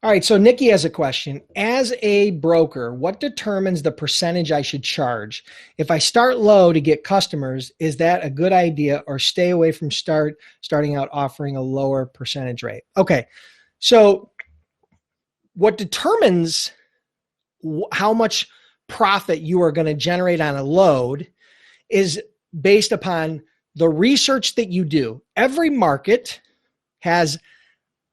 All right, so Nikki has a question. As a broker, what determines the percentage I should charge? If I start low to get customers, is that a good idea, or stay away from starting out offering a lower percentage rate? Okay, so what determines how much profit you are going to generate on a load is based upon the research that you do. Every market has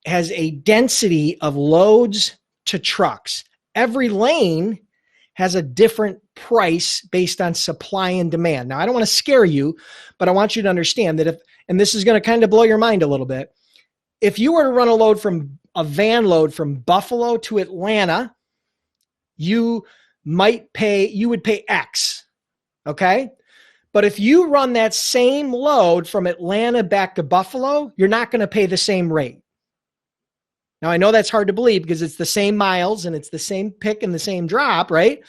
a density of loads to trucks. Every lane has a different price based on supply and demand. Now, I don't want to scare you, but I want you to understand that and this is going to kind of blow your mind a little bit, if you were to run a van load from Buffalo to Atlanta, you would pay X, okay? But if you run that same load from Atlanta back to Buffalo, you're not going to pay the same rate. Now, I know that's hard to believe because it's the same miles and it's the same pick and the same drop, right?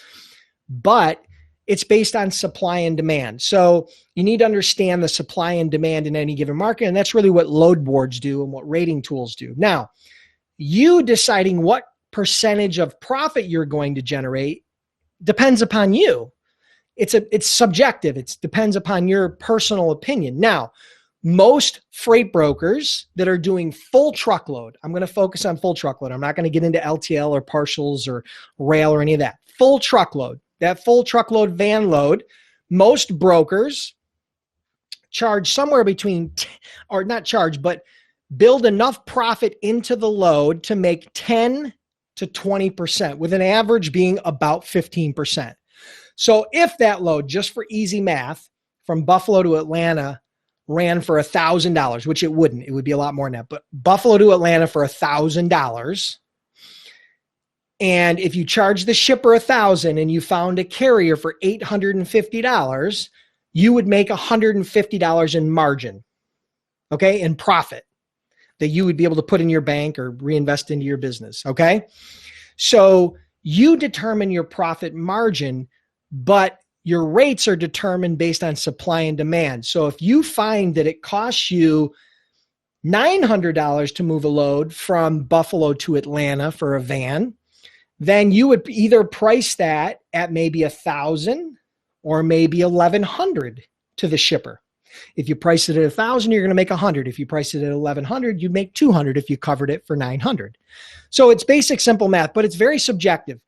But it's based on supply and demand. So you need to understand the supply and demand in any given market. And that's really what load boards do and what rating tools do. Now, you deciding what percentage of profit you're going to generate depends upon you. It's subjective. It depends upon your personal opinion. Now, most freight brokers that are doing full truckload, I'm going to focus on full truckload. I'm not going to get into LTL or partials or rail or any of that. Full truckload, that full truckload van load, most brokers charge somewhere between, or not charge, but build enough profit into the load to make 10 to 20%, with an average being about 15%. So if that load, just for easy math, from Buffalo to Atlanta ran for $1,000, which it wouldn't. It would be a lot more than that. But Buffalo to Atlanta for $1,000. And if you charge the shipper $1,000 and you found a carrier for $850, you would make $150 in margin, okay, in profit that you would be able to put in your bank or reinvest into your business, okay? So you determine your profit margin, but your rates are determined based on supply and demand. So if you find that it costs you $900 to move a load from Buffalo to Atlanta for a van, then you would either price that at maybe $1,000 or maybe $1,100 to the shipper. If you price it at $1,000, you're going to make $100. If you price it at $1,100, you'd make $200 if you covered it for $900. So it's basic, simple math, but it's very subjective.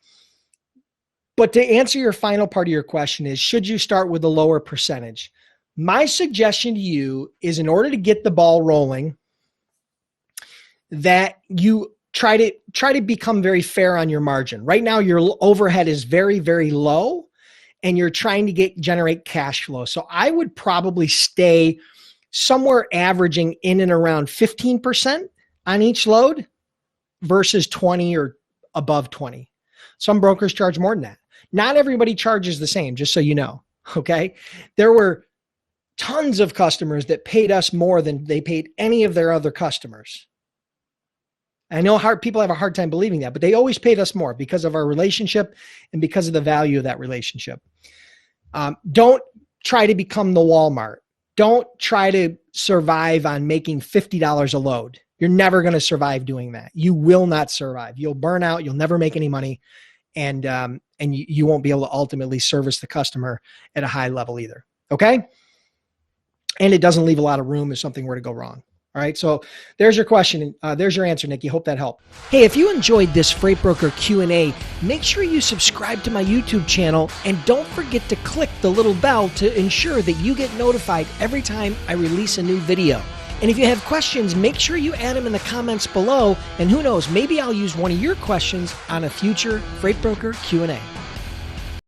But to answer your final part of your question is, should you start with a lower percentage? My suggestion to you is, in order to get the ball rolling, that you try to become very fair on your margin. Right now, your overhead is very, very low, and you're trying to generate cash flow. So I would probably stay somewhere averaging in and around 15% on each load versus 20 or above 20. Some brokers charge more than that. Not everybody charges the same, just so you know, okay? There were tons of customers that paid us more than they paid any of their other customers. I know people have a hard time believing that, but they always paid us more because of our relationship and because of the value of that relationship. Don't try to become the Walmart. Don't try to survive on making $50 a load. You're never going to survive doing that. You will not survive. You'll burn out. You'll never make any money. And you won't be able to ultimately service the customer at a high level either. Okay. And it doesn't leave a lot of room if something were to go wrong. All right. So there's your question. There's your answer, Nikki. Hope that helped. Hey, if you enjoyed this Freight Broker Q&A, make sure you subscribe to my YouTube channel and don't forget to click the little bell to ensure that you get notified every time I release a new video. And if you have questions, make sure you add them in the comments below. And who knows, maybe I'll use one of your questions on a future Freight Broker Q&A.